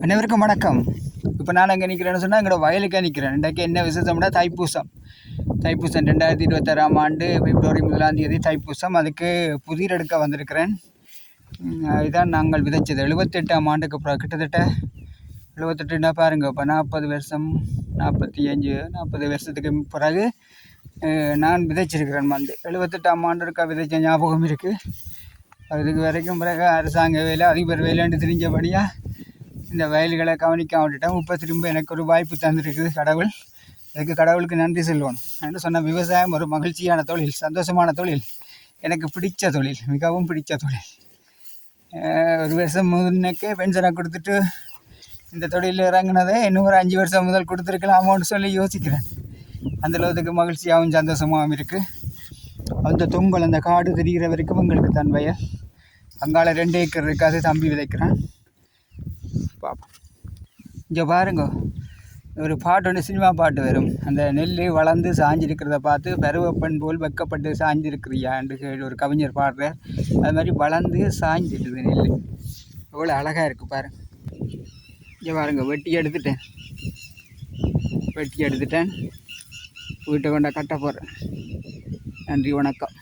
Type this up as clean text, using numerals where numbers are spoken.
அனைவருக்கும் வணக்கம். இப்போ நான் அங்கே நிற்கிறேன்னு சொன்னால் எங்களோட வயலுக்கே நிற்கிறேன். இன்றைக்கு என்ன விசேஷம்னா தைப்பூசம் 2026 ஆண்டு பிப்ரவரி 1 தைப்பூசம். அதுக்கு புதிர் எடுக்க வந்திருக்கிறேன். இதுதான் நாங்கள் விதைச்சது 78ஆம் ஆண்டுக்கு அப்புறம். கிட்டத்தட்ட 78ன்னா பாருங்கள், இப்போ 40 வருஷம் 40 வருஷத்துக்கு பிறகு நான் விதைச்சிருக்கிறேன். 78ஆம் ஆண்டுக்கு விதைச்ச ஞாபகம் இருக்குது. அதுக்கு வரைக்கும் பிறகு அரசாங்க வேலை, அதிபர் வேலைன்னு தெரிஞ்சபடியாக இந்த வயல்களை கவனிக்க விட்டுட்டேன். இப்போ திரும்ப எனக்கு ஒரு வாய்ப்பு தந்திருக்குது கடவுள். அதுக்கு கடவுளுக்கு நன்றி சொல்லணும். என்று சொன்ன விவசாயம் ஒரு மகிழ்ச்சியான தொழில், சந்தோஷமான தொழில், எனக்கு பிடித்த தொழில், மிகவும் பிடித்த தொழில். ஒரு வருஷம் முன்னக்கே பென்ஷனை கொடுத்துட்டு இந்த தொழிலில் இறங்கினதே இன்னும் ஒரு 5 வருஷம் முதல் கொடுத்துருக்கலாமோன்னு சொல்லி யோசிக்கிறேன். அந்தளவுக்கு மகிழ்ச்சியாகவும் சந்தோஷமாகவும் இருக்குது. அந்த தொங்கல், அந்த காடு தெரிகிற வரைக்கும் எங்களுக்கு தன் வயல். அங்கால 2 ஏக்கர் இருக்காது, தம்பி விதைக்கிறான். பார்ப்போம். இங்கே பாருங்க, ஒரு பாட்டு ஒன்று, சினிமா பாட்டு வரும். அந்த நெல் வளர்ந்து சாஞ்சிருக்கிறத பார்த்து பருவப்பெண் போல் வெக்கப்பட்டு சாஞ்சிருக்கிறியான்னு ஒரு கவிஞர் பாடுறார். அது மாதிரி வளர்ந்து சாஞ்சிருக்குது நெல். எவ்வளோ அழகாக இருக்குது பாருங்க. இங்கே பாருங்க, வெட்டி எடுத்துட்டேன். வீட்டை கொண்ட கட்ட போகிறேன். நன்றி, வணக்கம்.